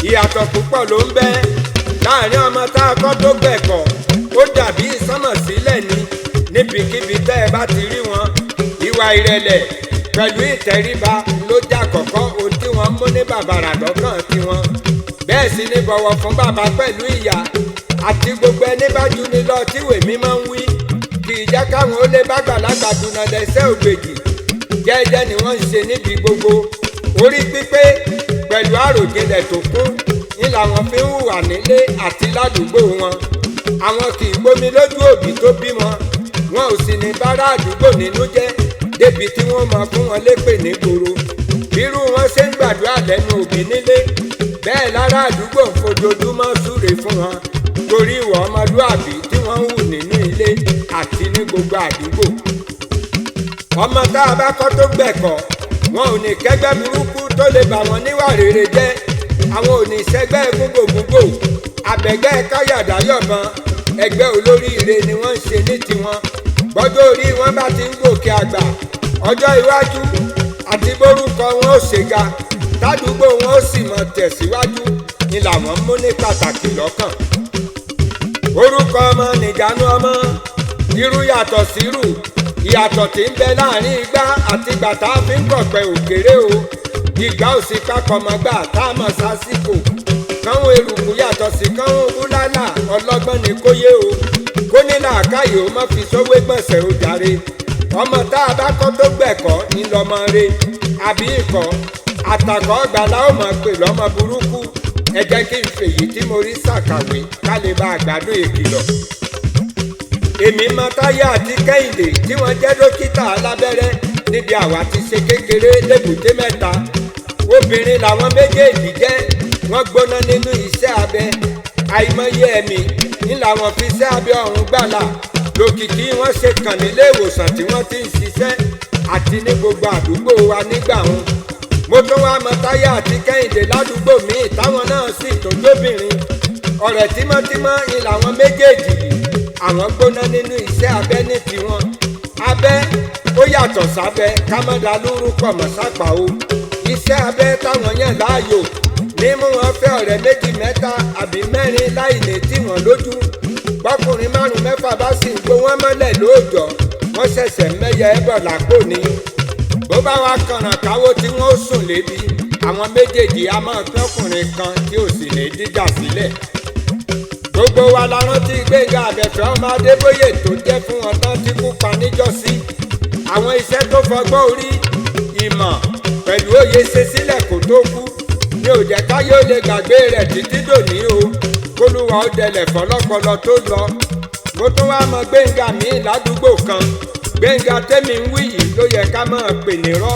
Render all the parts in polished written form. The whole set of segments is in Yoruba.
ìyàtọ̀ púpọ̀ ló ń bẹ láàrin ọmọ tá a kọ́ tó gbẹ̀kọ́ ó dàbí ìsánmọ̀ sílẹ̀ ni níbikíbi tẹ́ ẹ bá ti rí wọn ìwà ìrẹ̀lẹ̀ pẹ̀lú ìtẹríba ló jà kọ̀kọ́ ohun tí wọ́n mú ní bàbàrà lọ́kàn tiwọn bẹ́ẹ̀ sì ni bọ̀wọ̀ fún bàbá pẹ̀lú ìyá àti gbogbo ẹni bá jù ní lọ tíwèé mímọ́ ń wí kì í jẹ́ káwọn ó lè bá gbàlagbà dùnà lẹ́sẹ̀ ògbèjì jẹ́jẹ́ ni wọ́n ń ṣe níbi gbogbo orí pípé pẹ̀lú àròjinlẹ̀ tó kún ní làwọn fi ń hùwà nílé àti ládùúgbò wọn àwọn kì í gbomi lójú òbí tó bí wọn wọn ò sì ní bára àdúgbò nínú jẹ́ débi tí wọ́n mọ fún wọn lépè nígboro bírú wọn ṣe ń gbàdúrà lẹ́nu òbí nílé bẹ́ẹ̀ lára àdúgbò ń fojoojúmọ́ súre fún wọn torí ìwà ọmọlúàbí tí wọ́n ń hù nínú ilé àti ní gbogbo àdúgbò ọmọ tá a bá kọ́ tó gbẹ̀kọ́ wọn ò ní kẹ́gbẹ́ burúkú tó lè bà wọ́n níwà rere jẹ́ àwọn ò ní sẹ́gbẹ́ gbogbogbò àbẹ̀gbẹ́ káyàdáyọ̀bọ̀n ẹgbẹ́ olóríire ni wọ́n ń ṣe ní tiwọn gbọ́dọ̀ orí wọn bá ti ń gòkè àgbà ọjọ́ iwájú àti bórúkọ wọn ó ṣèga tádùúgbò wọn ó sì mọ tẹ̀síwájú ni làwọn mú ní pàtàkì lọ́kàn orúkọ ọmọ nìjánu ọmọ irú yàtọ̀ sírù ìyàtọ̀ tí ń bẹ láàrin igbá àti gbàtà fi ń kọ̀pẹ́ òkèrè o ìgbà òsì kákọ̀mọ́gbà tá a mọ̀ sásìkò káwọn eruku yàtọ̀ sí káwọn búlálà ọlọ́gbọ́n ní kóyé o kó ní làákàyè ó má fi sówé gbọ̀nsẹ̀ ó jàre ọmọ tá a bá kọ́ tó gbẹ̀kọ́ ní lọ́mọ re àbí ikọ̀ àtàkọ́ gbàlá ó mọ̀ pé lọ́mọ burúkú ẹ jẹ́ kí n fèyí tí mo rí ṣàkàwé ká lè bá àgbàdo ìkìlọ̀ èmi mọ Táyé àti Kẹ́hìndé tí wọ́n jẹ́ dókítà alábẹ́rẹ́ níbi àwa ti ṣe kékeré lébùté mẹ́ta obìnrin làwọn méjèèjì jẹ́ wọ́n gbóná nínú iṣẹ́ abẹ àìmọye ẹ̀mí ní làwọn fi iṣẹ́ abẹ ọ̀hún gbàlà lókìkí wọ́n ṣe kàn nílé ìwòsàn tí wọ́n ti ń ṣiṣẹ́ àti ní gbogbo àdúgbò wa nígbà wọn mo tún wá mọ Táyé àti Kẹ́hìndé ládùúgbò míì táwọn náà sì tó jóbìnrin ọ̀rẹ́ tímọ́tímọ́ ní làwọn méjèèjì yìí àwọn gbóná nínú iṣẹ́ abẹ ní tiwọn abẹ ó yàtọ̀ sábẹ kámọ́dá lórúkọ mọ̀sápà o iṣẹ́ abẹ táwọn yàn láàyò ní mú wọn fẹ́ ọ̀rẹ́ méjì mẹ́ta àbí mẹ́rin láì ní tí wọ́n lójú bọ́kùnrin márùn mẹ́fà bá sì ń gbó wọn mọ́lẹ̀ lóòjọ́ wọ́n ṣẹ̀ṣẹ̀ mẹ́yẹ ẹ̀bọ̀ lápò ní bó bá wá kànràn káwó tí wọ́n ó sùn lébi àwọn méjèèjì a máa tọkùnrin kan tí ò sì ní díjà sílẹ̀ gbogbo wa la rántí Gbénga Àbẹ̀fẹ́ ọmọ Adébóyè tó jẹ́ fún wọn tán tí kú pa níjọ́sí àwọn iṣẹ́ tó fọgbọ́n orí ìmọ̀ pẹ̀lú òye ṣe sílẹ̀ kó tó kú ní ò jẹ́ káyé ó lè gbàgbé rẹ̀ títí dòní o kólúwa ó dẹlẹ̀ fọlọ́pọlọ tó lọ mo tún wá mọ Gbénga míì ládùúgbò kan Gbénga tẹ́mi ń wí yìí ló yẹ ká máa pè nírọ́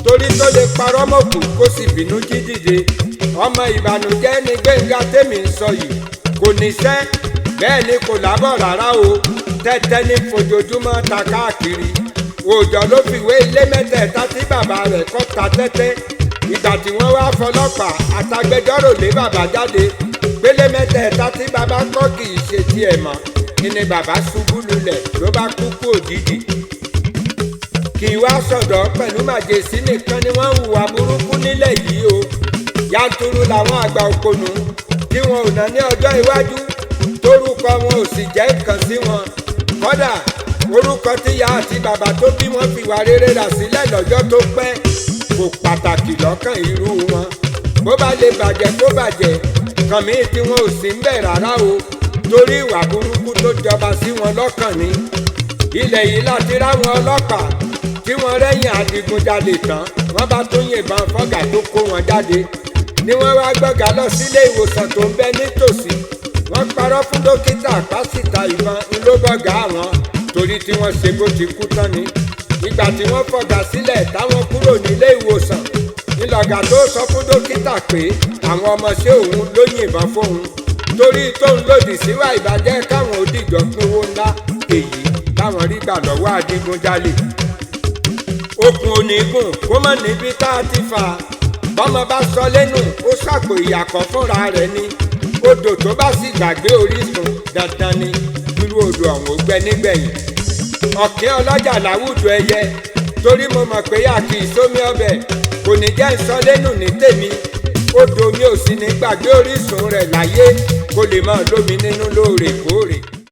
torí tó lè parọ́ mọ̀kù kó sì bínú jí dìde ọmọ ìbànújẹ́ ni Gbénga tẹ́mi ń sọ yìí kò níṣẹ́ bẹ́ẹ̀ ni kò lábọ̀ rárá o tẹ́tẹ́ ní fojoojúmọ́ ta káàkiri òòjọ́ ló fìwé ilé mẹ́tẹ̀ẹ̀ta tí bàbá rẹ̀ kọ́ ta tẹ́tẹ́ ìgbà tí wọ́n wá fọlọ́pàá àtàgbẹjọ́rò lé bàbá jáde pélé mẹ́tẹ̀ẹ̀ta tí bàbá kọ́ kì í ṣe tiẹ̀ mọ́ ni bàbá ṣubú lulẹ̀ ló bá kú kú òjijì kì í wá sọ̀dọ̀ pẹ̀lú màjèsí nìkan ni wọ́n ń hùwà burúkú nílẹ̀ yìí o yanturu làwọn àgbà òkònú tí wọn ò ná ní ọjọ́ iwájú tórúkọ wọn ò sì jẹ́ nǹkan sí wọn kódà orúkọ tíya àti bàbá tó bí wọn fìwà rere rà sílẹ̀ lọ́jọ́ tó pẹ́ kò pàtàkì lọ́kàn irú wọn bó bá lè bàjẹ́ kó bàjẹ́ kàn mí tí wọn ò sí ń bẹ̀ rárá o torí ìwà burúkú tó jọba sí wọn lọ́kàn ni ilẹ̀ yìí láti ráwọn ọlọ́pàá tí wọ́n rẹ́yìn adigunjalè tán wọ́n bá tún yìnbọn fọ́gà tó kó wọn jáde ni wọ́n wá gbọ́gà lọ sílé ìwòsàn tó ń bẹ nítòsí wọ́n parọ́ fún dókítà pásítà ìbọn ńlọ́gbọ̀gà àwọn torí tí wọ́n ṣe bó ti kú tán ni ìgbà tí wọ́n fọ̀gà sílẹ̀ táwọn kúrò nílé ìwòsàn ńlọ̀gà tó sọ fún dókítà pé àwọn ọmọọṣẹ́ òun ló yìnbọn fóun torí tóun lòdì síwá ìbàjẹ́ káwọn òdìjọ pín owó ńlá èyí táwọn rí gbà lọ́wọ́ adigunjalè okùn onígun kó mọ̀ níbi tá a ti fà bọ́mọ bá sọ lẹ́nu ó ṣàpò ìyàkọ́ fúnra rẹ̀ ni odò tó bá sì gbàgbé orísun dandan ni irú odò ọ̀hún ó gbẹ nígbẹ̀yìn Ọ̀kín Ọlọ́jà láwùjọ ẹyẹ torí mo mọ̀ pé yà kì í sómi ọbẹ̀ kò ní jẹ́ sọ lẹ́nu ní tèmi odò mi ò sì ní gbàgbé orísun rẹ̀ láyé kó lè máa lómi nínú lóòrèkóòrè.